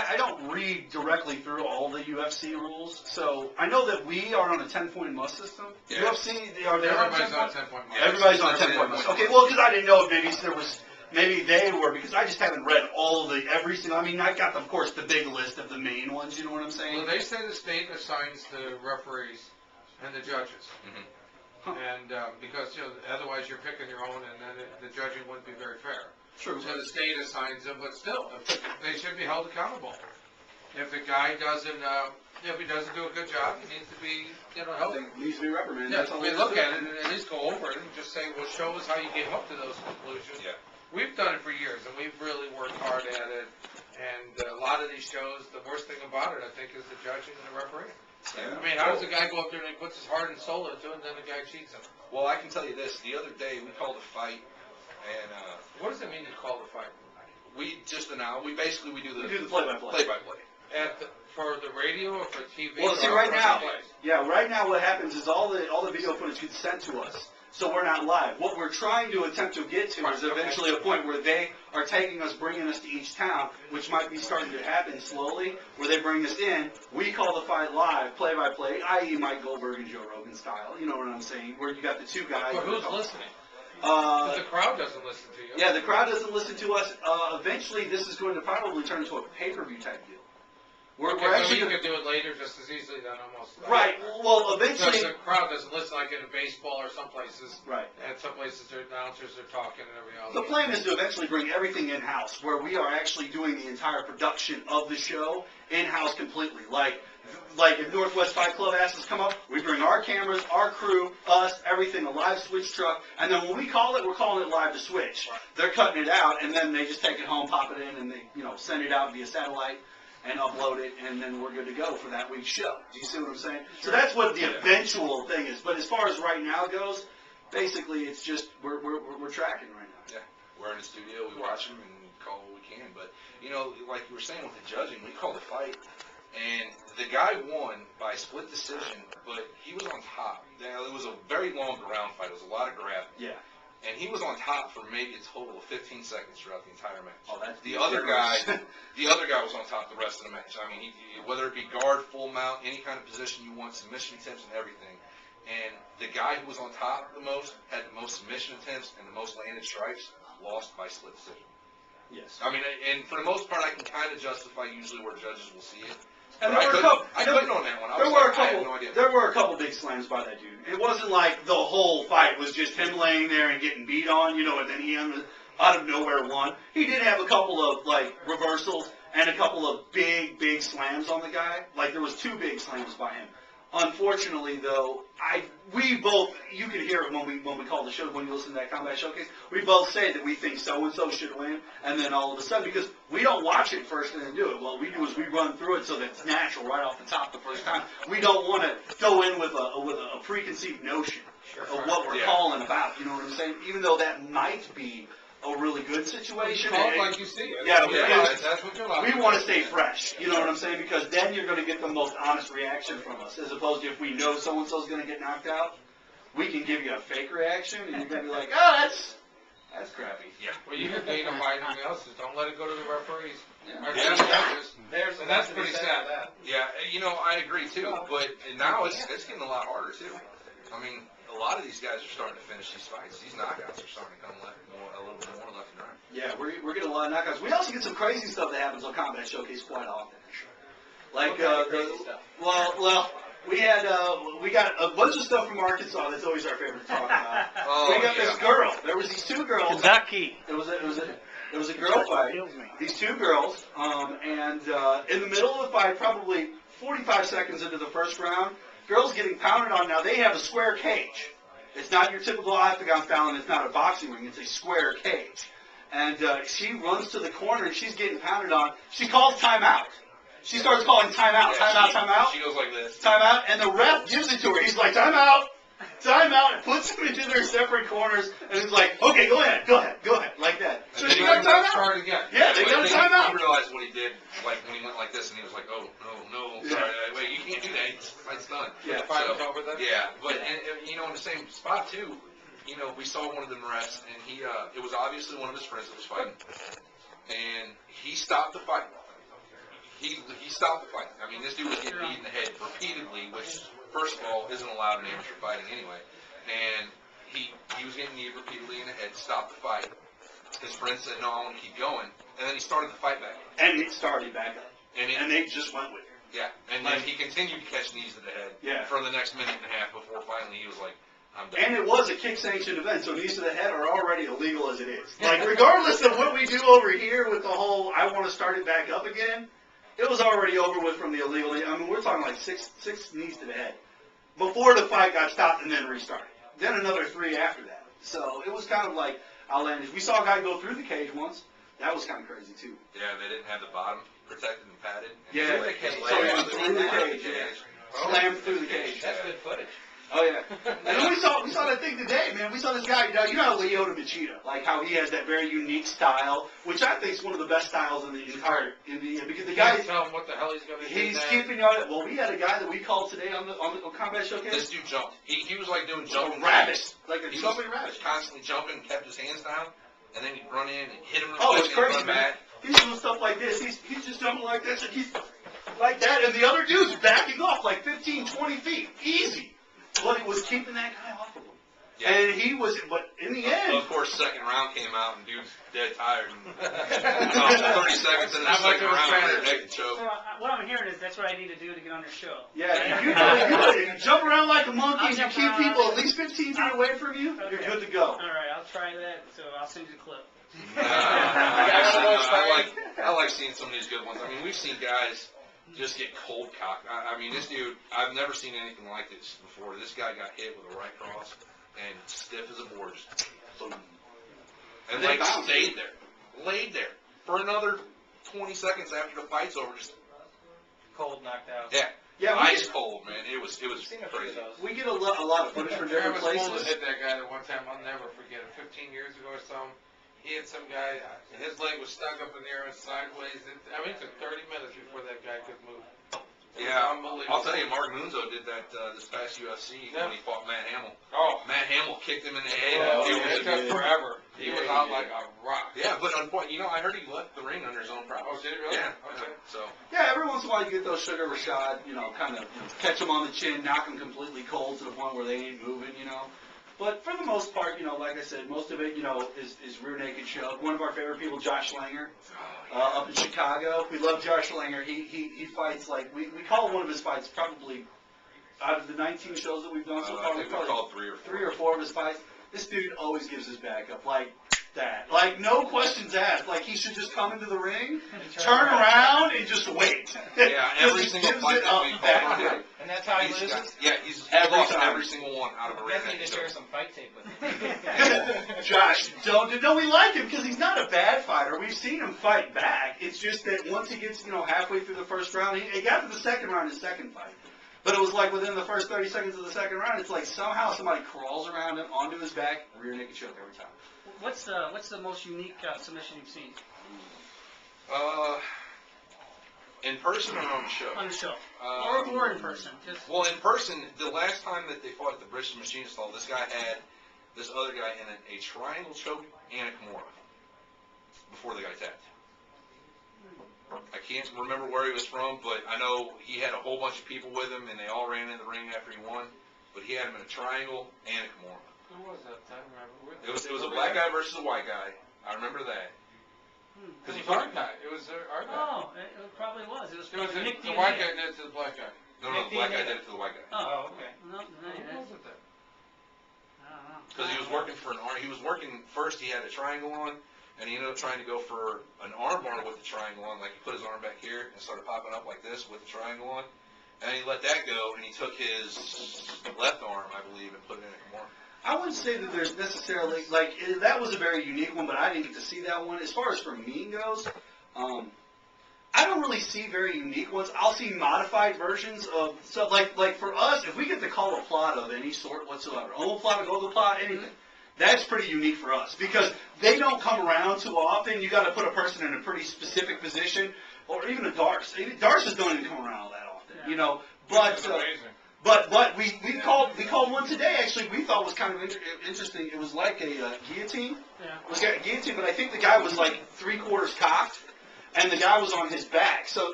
I don't read directly through all the UFC rules, so I know that we are on a 10-point must system. Yeah. UFC, are they on 10-point? Yeah, everybody's on 10-point must. Okay, well, because I didn't know if maybe they were, because I just haven't read all of every single. I mean, I got, of course, the big list of the main ones. You know what I'm saying? Well, they say the state assigns the referees and the judges. Mm-hmm. Huh. And because otherwise you're picking your own, and then the judging wouldn't be very fair. True. So the state assigns them, but still, they should be held accountable. If the guy doesn't, if he doesn't do a good job, he needs to be, held. He needs to be reprimanded. Yeah, we look at it and at least go over it and just say, well, show us how you came up to those conclusions. Yeah. We've done it for years, and we've really worked hard at it. And a lot of these shows, the worst thing about it, I think, is the judging and the refereeing. Yeah. I mean, how does a guy go up there and he puts his heart and soul into it, and then the guy cheats him? Well, I can tell you this. The other day, we called a fight, and what does it mean to call the fight? We just announced. We do the play-by-play. For the radio or for TV? Well, see, right now what happens is all the video footage gets sent to us, so we're not live. What we're trying to attempt to get to is eventually a point where they are taking us, bringing us to each town, which might be starting to happen slowly, where they bring us in, we call the fight live, play-by-play, i.e. Mike Goldberg and Joe Rogan style, you know what I'm saying, where you got the two guys. But who's listening? The crowd doesn't listen to you. Yeah, the crowd doesn't listen to us. Eventually, this is going to probably turn into a pay-per-view type deal. We're actually going to do it later just as easily than almost. Right. Well, eventually. Because the crowd doesn't listen like in baseball or some places. Right. And some places their announcers are talking and everything else. The plan is to eventually bring everything in-house, where we are actually doing the entire production of the show in-house completely. Like if Northwest Fight Club asks us to come up, we bring our cameras, our crew, us, everything, a live switch truck, and then when we call it, we're calling it live to switch. Right. They're cutting it out, and then they just take it home, pop it in, and they send it out via satellite and upload it, and then we're good to go for that week's show. Do you see what I'm saying? So that's what the eventual thing is. But as far as right now goes, basically it's just we're tracking right now. Yeah, we're in the studio, we watch them and call what we can. But like you were saying with the judging, we called the fight. And the guy won by split decision, but he was on top. Now, it was a very long round fight. It was a lot of grabbing. Yeah. And he was on top for maybe a total of 15 seconds throughout the entire match. Oh, that's the other guy was on top the rest of the match. I mean, whether it be guard, full mount, any kind of position you want, submission attempts and everything. And the guy who was on top the most, had the most submission attempts and the most landed strikes, lost by split decision. Yes. I mean, and for the most part, I can kind of justify usually where judges will see it. And there were a couple big slams by that dude. It wasn't like the whole fight was just him laying there and getting beat on, and then he out of nowhere won. He did have a couple of reversals and a couple of big slams on the guy. Like there was 2 big slams by him. Unfortunately, though, we both, you can hear it when we call the show, when you listen to that Combat Showcase, we both say that we think so-and-so should win, and then all of a sudden, because we don't watch it first and then do it. What we do is we run through it so that it's natural right off the top the first time. We don't want to go in with a preconceived notion of what we're calling about, you know what I'm saying? Even though that might be a really good situation. Like you see it. Yeah, that's what you're like. We want to stay fresh, you know what I'm saying? Because then you're going to get the most honest reaction from us, as opposed to if we know so-and-so's going to get knocked out, we can give you a fake reaction, and you're going to be like, oh, that's crappy. Yeah. Well, you can date them by anything else. Just don't let it go to the referees. And that's pretty sad. Yeah, I agree, too. But now it's getting a lot harder, too. I mean, a lot of these guys are starting to finish these fights. These knockouts are starting to come a little bit more left and right. Yeah, we're getting a lot of knockouts. We also get some crazy stuff that happens on Combat Showcase quite often. Like we got a bunch of stuff from Arkansas that's always our favorite to talk about. We got this girl. There was these 2 girls. Kentucky. There was a girl fight. These 2 girls, and in the middle of the fight, probably 45 seconds into the first round, girls getting pounded on. Now they have a square cage. It's not your typical octagon style, and it's not a boxing ring. It's a square cage. And she runs to the corner, and she's getting pounded on. She calls timeout. She starts calling timeout, timeout. She goes like this. Timeout, and the ref gives it to her. He's like, timeout, timeout, and puts them into their separate corners, and he's like, okay, go ahead, like that. So she got timeout. Yeah, they got a timeout. He realized what he did, like when he went like this, and he was like, oh, no, sorry, wait, you can't do that. It's done. Yeah, so, yeah, but and, in the same spot too, we saw one of them refs, and it was obviously one of his friends that was fighting, and he stopped the fight. he stopped the fight. I mean, this dude was getting beat in the head repeatedly, which, first of all, isn't allowed in amateur fighting anyway. And he was getting kneed repeatedly in the head, stopped the fight. His friend said, no, I want to keep going. And then he started the fight back. And it started back up. And they just went with it. Yeah, and then he continued to catch knees to the head for the next minute and a half before finally he was like, I'm done. And it was a kick-sanctioned event, so knees to the head are already illegal as it is. Like, regardless of what we do over here with the whole I want to start it back up again, it was already over with from the illegal. I mean, we're talking like six knees to the head before the fight got stopped and then restarted. Then another 3 after that. So it was kind of like outlandish. We saw a guy go through the cage once. That was kind of crazy, too. Yeah, they didn't have the bottom protected and padded. And yeah, so he was through the cage. Slammed through the cage. That's good footage. Oh, yeah. And then we saw that thing today, man. We saw this guy, you know how Lyoto Machida, like how he has that very unique style, which I think is one of the best styles in the entire, because the guy, tell him what the hell he's going to do. He's keeping on it. Well, we had a guy that we called today on the Combat Showcase. This dude jumped. He was like doing jumping rabbits. Like a jumping rabbit. Constantly jumping, kept his hands down, and then he'd run in and hit him. Oh, it's crazy, man. He's doing stuff like this. He's just jumping like this, and he's like that, and the other dude's backing off like 15, 20 feet. Easy. But it was keeping that guy off of him. Yeah. And he was, but in the end. Of course, second round came out, and dude's dead tired. And, 30 seconds into the second round, neck choke. So what I'm hearing is that's what I need to do to get on your show. Yeah, you jump around like a monkey, and you keep people at least 15 feet away from you, you're good to go. All right, I'll try that, so I'll send you the clip. I like seeing some of these good ones. I mean, we've seen guys just get cold cocked. I mean, this dude, I've never seen anything like this before. This guy got hit with a right cross and stiff as a board. And like stayed there, laid there for another 20 seconds after the fight's over. Just cold, knocked out. Yeah, ice cold, man. It was crazy. We get a lot of footage from different places. I was hit that guy that one time. I'll never forget it. 15 years ago or something. He had some guy, his leg was stuck up in the air and sideways. I mean, it took 30 minutes before that guy could move. Yeah, I'll tell you, Mark Munzo did that this past UFC when he fought Matt Hamill. Oh, Matt Hamill kicked him in the head. It took forever. He was out like a rock. Yeah, but unfortunately, I heard he left the ring under his own power. Oh, did he really? Yeah. Okay. So. Yeah, every once in a while you get those Sugar Rashad, kind of catch them on the chin, knock them completely cold to the point where they ain't moving, But for the most part, like I said, most of it, is rear naked choke. One of our favorite people, Josh Langer, up in Chicago. We love Josh Langer. He fights like we call one of his fights probably out of the 19 shows that we've done so far. I think we called 3 or 4 of his fights. This dude always gives his back up like that. Like no questions asked. Like he should just come into the ring, turn around, and just wait. Yeah, every single fight that we called him. And that's how he loses? He's lost every single one out of a ring. Definitely need to share some fight tape with him. Josh, no, we like him because he's not a bad fighter. We've seen him fight back. It's just that once he gets, halfway through the first round, he got to the second round his second fight. But it was like within the first 30 seconds of the second round, it's like somehow somebody crawls around him onto his back, rear naked choke every time. What's the most unique submission you've seen? In person or on the show? On the show. Or in person. Well, in person, the last time that they fought at the British Machine Stall, this guy had this other guy in a triangle choke and a Kimura before they got tapped. I can't remember where he was from, but I know he had a whole bunch of people with him, and they all ran in the ring after he won. But he had him in a triangle and a Kimura. Who was that? I remember. It was a black guy versus a white guy. I remember that. Because he was our guy. It was our guy. Oh, it probably was. It was the Nick white guy did it to the black guy. No, the black guy did it to the white guy. Oh, okay. No, who was it then? I don't know. Because he was working for an arm. He was working first. He had a triangle on, and he ended up trying to go for an arm bar with the triangle on. Like he put his arm back here and started popping up like this with the triangle on, and he let that go, and he took his left arm, I believe, and put it in a Kimura. I wouldn't say that there's necessarily, that was a very unique one, but I didn't get to see that one. As far as for me goes, I don't really see very unique ones. I'll see modified versions of stuff. Like for us, if we get to call a plot of any sort whatsoever, omoplata, gogoplata, anything, that's pretty unique for us because they don't come around too often. You got to put a person in a pretty specific position, or even a Darce. Darces don't even come around all that often, But But we called one today. Actually, we thought was kind of interesting. It was like a guillotine. Yeah. It was a guillotine, but I think the guy was like 3/4 cocked, and the guy was on his back. So